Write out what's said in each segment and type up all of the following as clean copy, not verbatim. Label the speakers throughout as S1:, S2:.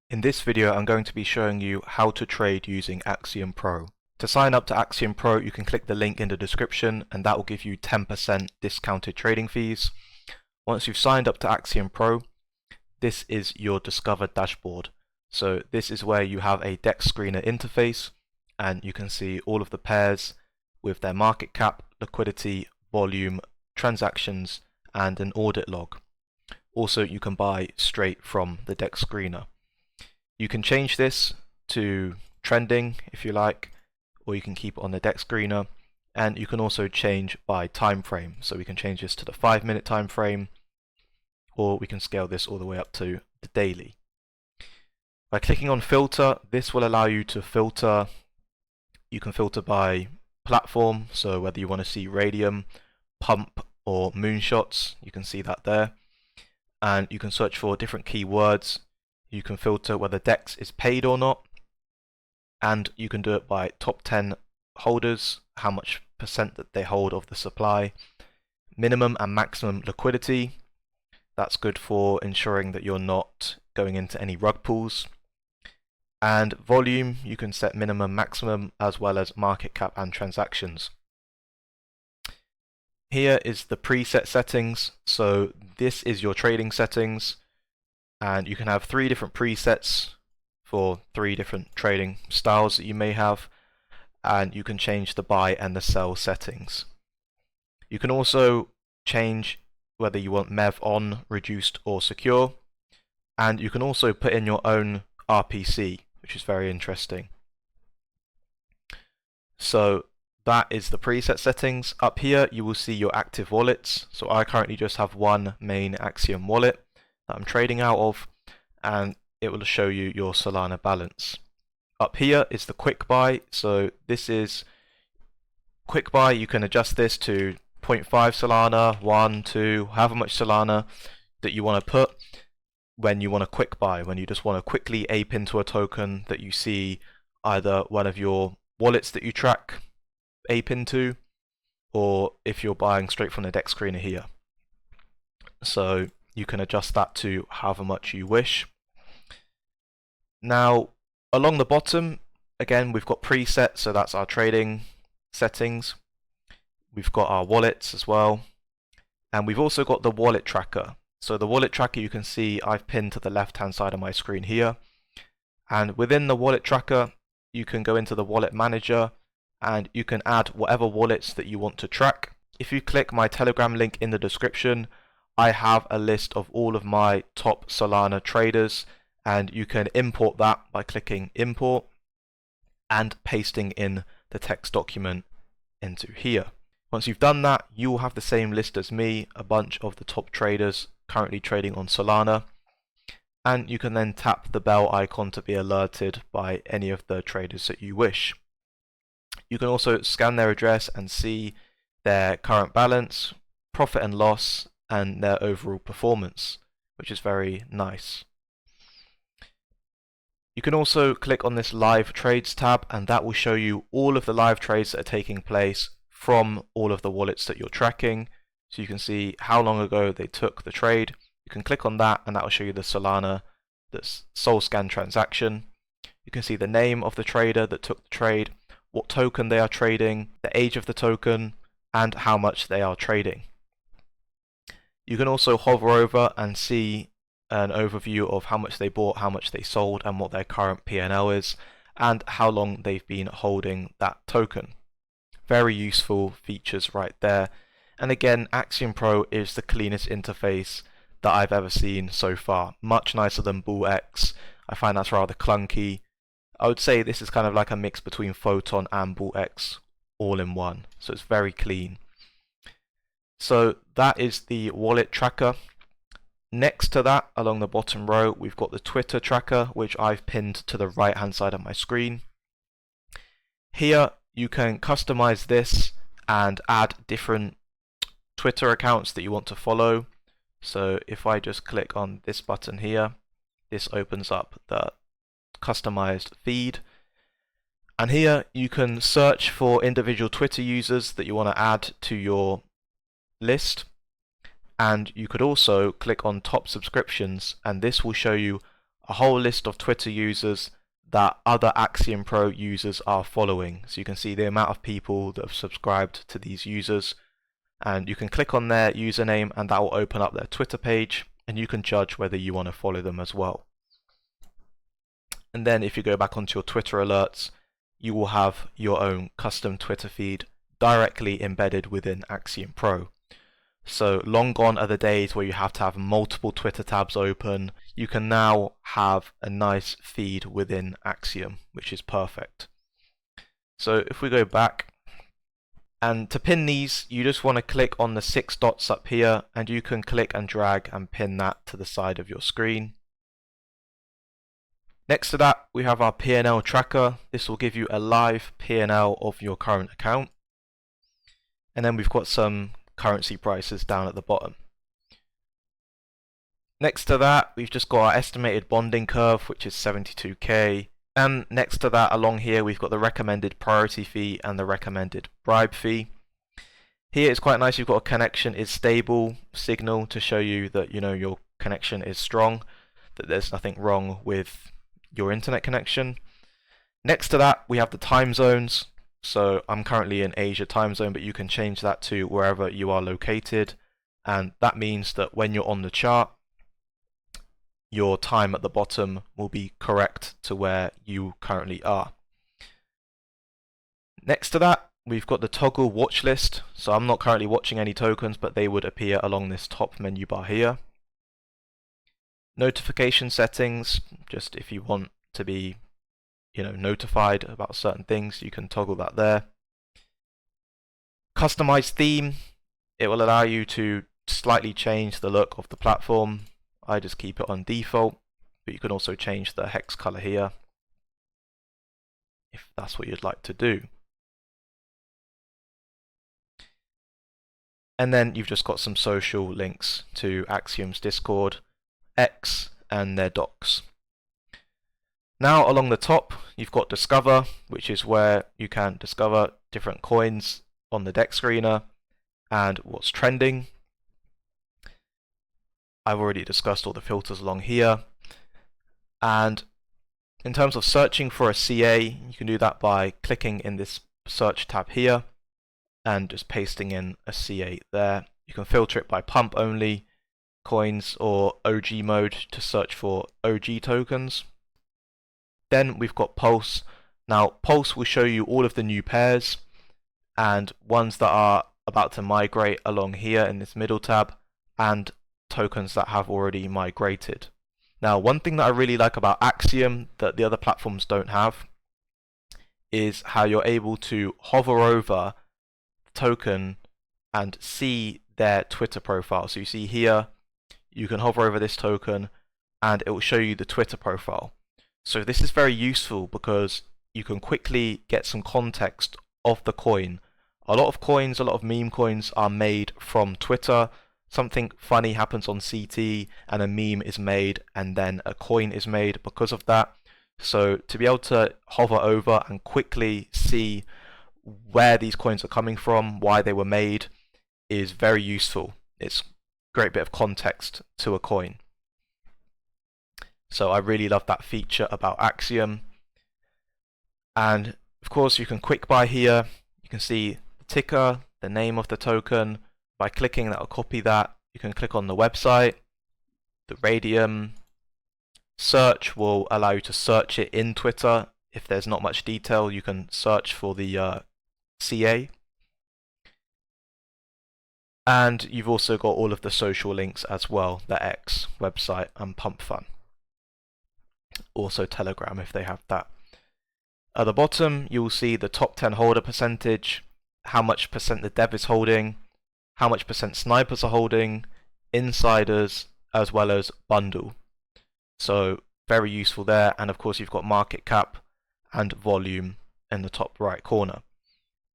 S1: In this video, I'm going to be showing you how to trade using Axiom Pro. To sign up to Axiom Pro, you can click the link in the description and that will give you 10% discounted trading fees. Once you've signed up to Axiom Pro, this is your discovered dashboard. So this is where you have a DEX screener interface and you can see all of the pairs with their market cap, liquidity, volume, transactions, and an audit log. Also, you can buy straight from the DEX screener. You can change this to trending if you like, or you can keep it on the DEX screener, and you can also change by time frame. So we can change this to the 5-minute time frame, or we can scale this all the way up to the daily. By clicking on filter, this will allow you to filter. You can filter by platform, so whether you want to see radium, pump, or moonshots, you can see that there. And you can search for different keywords. You can filter whether DEX is paid or not, and you can do it by top 10 holders, how much percent that they hold of the supply, minimum and maximum liquidity. That's good for ensuring that you're not going into any rug pulls. And volume, you can set minimum, maximum, as well as market cap and transactions. Here is the preset settings. So this is your trading settings, and you can have 3 different presets for 3 different trading styles that you may have, and you can change the buy and the sell settings. You can also change whether you want MEV on, reduced, or secure, and you can also put in your own RPC, which is very interesting. So that is the preset settings. Up here you will see your active wallets. So I currently just have one main Axiom wallet that I'm trading out of, and it will show you your Solana balance. Up here is the quick buy. So this is quick buy. You can adjust this to 0.5 Solana, 1, 2, however much Solana that you want to put when you want a quick buy, when you just want to quickly ape into a token that you see either one of your wallets that you track ape into, or if you're buying straight from the DEX screener here. So you can adjust that to however much you wish. Now, along the bottom, again, we've got presets, so that's our trading settings. We've got our wallets as well, and we've also got the wallet tracker. So the wallet tracker, you can see I've pinned to the left hand side of my screen here, and within the wallet tracker you can go into the wallet manager and you can add whatever wallets that you want to track. If you click my Telegram link in the description, I have a list of all of my top Solana traders, and you can import that by clicking import and pasting in the text document into here. Once you've done that, you will have the same list as me, a bunch of the top traders currently trading on Solana, and you can then tap the bell icon to be alerted by any of the traders that you wish. You can also scan their address and see their current balance, profit and loss, and their overall performance, which is very nice. You can also click on this live trades tab, and that will show you all of the live trades that are taking place from all of the wallets that you're tracking. So you can see how long ago they took the trade. You can click on that and that will show you the Solana, the Sol Scan transaction. You can see the name of the trader that took the trade, what token they are trading, the age of the token, and how much they are trading. You can also hover over and see an overview of how much they bought, how much they sold, and what their current P&L is, and how long they've been holding that token. Very useful features right there. And again, Axiom Pro is the cleanest interface that I've ever seen so far. Much nicer than BullX. I find that's rather clunky. I would say this is kind of like a mix between Photon and BullX all in one. So it's very clean. So that is the wallet tracker. Next to that, along the bottom row, we've got the Twitter tracker, which I've pinned to the right hand side of my screen. Here you can customize this and add different Twitter accounts that you want to follow. So if I just click on this button here, this opens up the customized feed, and here you can search for individual Twitter users that you want to add to your list, and you could also click on top subscriptions, and this will show you a whole list of Twitter users that other Axiom Pro users are following. So you can see the amount of people that have subscribed to these users, and you can click on their username and that will open up their Twitter page, and you can judge whether you want to follow them as well. And then if you go back onto your Twitter alerts, you will have your own custom Twitter feed directly embedded within Axiom Pro. So long gone are the days where you have to have multiple Twitter tabs open. You can now have a nice feed within Axiom, which is perfect. So if we go back, and to pin these, you just want to click on the 6 dots up here, and you can click and drag and pin that to the side of your screen. Next to that, we have our P&L tracker. This will give you a live P&L of your current account. And then we've got some currency prices down at the bottom. Next to that, we've just got our estimated bonding curve, which is 72k. And next to that, along here, we've got the recommended priority fee and the recommended bribe fee. Here it's quite nice, you've got a connection is stable signal to show you that your connection is strong, that there's nothing wrong with your internet connection. Next to that, we have the time zones. So I'm currently in Asia time zone, but you can change that to wherever you are located, and that means that when you're on the chart, your time at the bottom will be correct to where you currently are. Next to that, we've got the toggle watch list. So I'm not currently watching any tokens, but they would appear along this top menu bar here. Notification settings, just if you want to be notified about certain things, you can toggle that there. Customized theme, it will allow you to slightly change the look of the platform. I just keep it on default, but you can also change the hex color here if that's what you'd like to do. And then you've just got some social links to Axiom's Discord, X, and their docs. Now along the top, you've got Discover, which is where you can discover different coins on the deck screener and what's trending. I've already discussed all the filters along here. And in terms of searching for a CA, you can do that by clicking in this search tab here and just pasting in a CA there. You can filter it by pump only, coins, or OG mode to search for OG tokens. Then we've got Pulse. Now Pulse will show you all of the new pairs and ones that are about to migrate along here in this middle tab, and tokens that have already migrated. Now one thing that I really like about Axiom that the other platforms don't have is how you're able to hover over the token and see their Twitter profile. So you see here, you can hover over this token and it will show you the Twitter profile. So this is very useful because you can quickly get some context of the coin. A lot of meme coins are made from Twitter. Something funny happens on CT and a meme is made and then a coin is made because of that. So to be able to hover over and quickly see where these coins are coming from, why they were made, is very useful. It's a great bit of context to a coin. So I really love that feature about Axiom. And of course you can quick buy here. You can see the ticker, the name of the token. By clicking that will copy that. You can click on the website, the radium. Search will allow you to search it in Twitter. If there's not much detail, you can search for the CA. And you've also got all of the social links as well, the X, website, and Pump Fun. Also Telegram if they have that. At the bottom, you will see the top 10 holder percentage, how much percent the dev is holding, how much percent snipers are holding, insiders, as well as bundle. So very useful there. And of course you've got market cap and volume in the top right corner.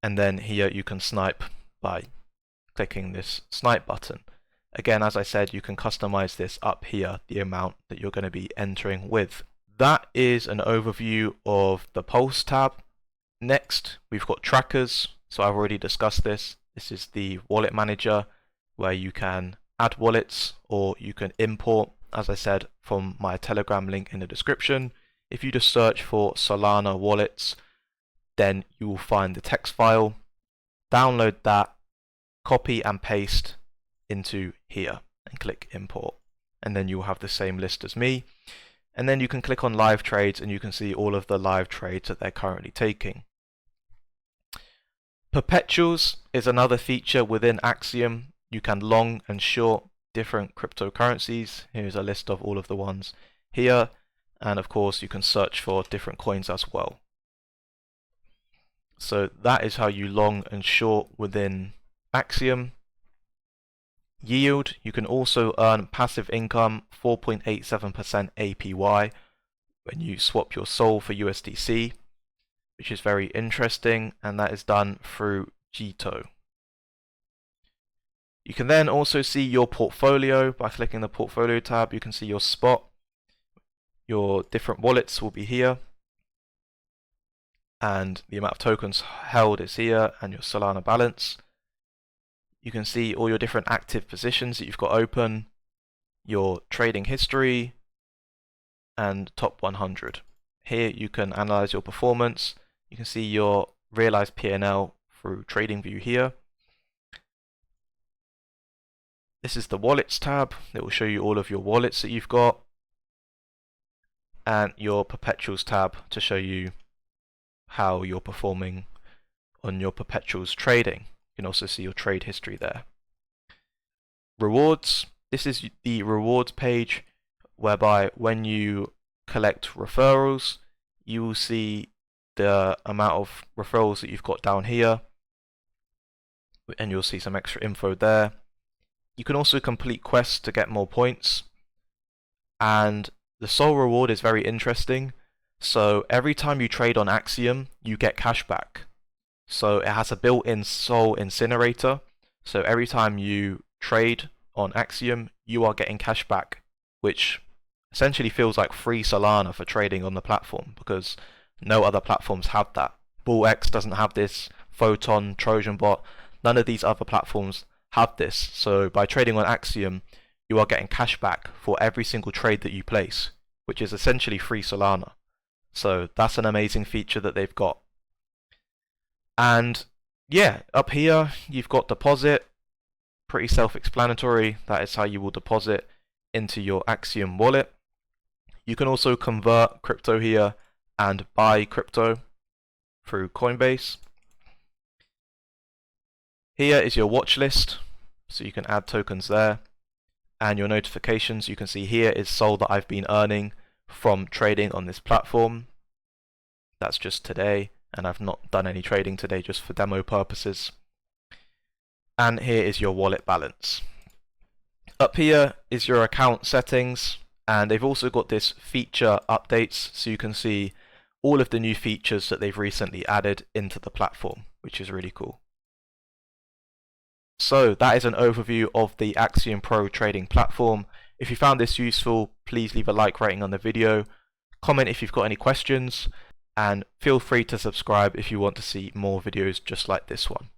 S1: And then here you can snipe by clicking this snipe button. Again, as I said, you can customize this up here, the amount that you're going to be entering with. That is an overview of the Pulse tab. Next, we've got trackers. So I've already discussed this. This is the wallet manager where you can add wallets or you can import as I said, from my Telegram link in the description. If you just search for Solana wallets, then you will find the text file. Download that, copy and paste into here, and click import. And then you will have the same list as me. And then you can click on live trades and you can see all of the live trades that they're currently taking. Perpetuals is another feature within Axiom. You can long and short different cryptocurrencies. Here's a list of all of the ones here. And of course you can search for different coins as well. So that is how you long and short within Axiom. Yield, you can also earn passive income 4.87% APY when you swap your SOL for USDC, which is very interesting, and that is done through Jito. You can then also see your portfolio by clicking the portfolio tab. You can see your spot. Your different wallets will be here, and the amount of tokens held is here, and your Solana balance. You can see all your different active positions that you've got open, your trading history, and top 100. Here you can analyze your performance. You can see your realized P&L through TradingView here. This is the wallets tab. It will show you all of your wallets that you've got, and your perpetuals tab to show you how you're performing on your perpetuals trading. You can also see your trade history there. Rewards. This is the rewards page, whereby when you collect referrals, you will see the amount of referrals that you've got down here, and you'll see some extra info there. You can also complete quests to get more points, and the SOL reward is very interesting. So every time you trade on Axiom, you get cash back. So it has a built-in SOL incinerator. So every time you trade on Axiom, you are getting cash back, which essentially feels like free Solana for trading on the platform, because no other platforms have that. BullX doesn't have this, Photon, TrojanBot, none of these other platforms have this. So by trading on Axiom, you are getting cash back for every single trade that you place, which is essentially free Solana. So that's an amazing feature that they've got. And yeah, up here you've got deposit, pretty self-explanatory. That is how you will deposit into your Axiom wallet. You can also convert crypto here and buy crypto through Coinbase. Here is your watch list, so you can add tokens there, and your notifications. You can see here is SOL that I've been earning from trading on this platform. That's just today, and I've not done any trading today, just for demo purposes. And here is your wallet balance. Up here is your account settings, and they've also got this feature updates, so you can see all of the new features that they've recently added into the platform, which is really cool. So that is an overview of the Axiom Pro trading platform. If you found this useful, please leave a like rating on the video, comment if you've got any questions, and feel free to subscribe if you want to see more videos just like this one.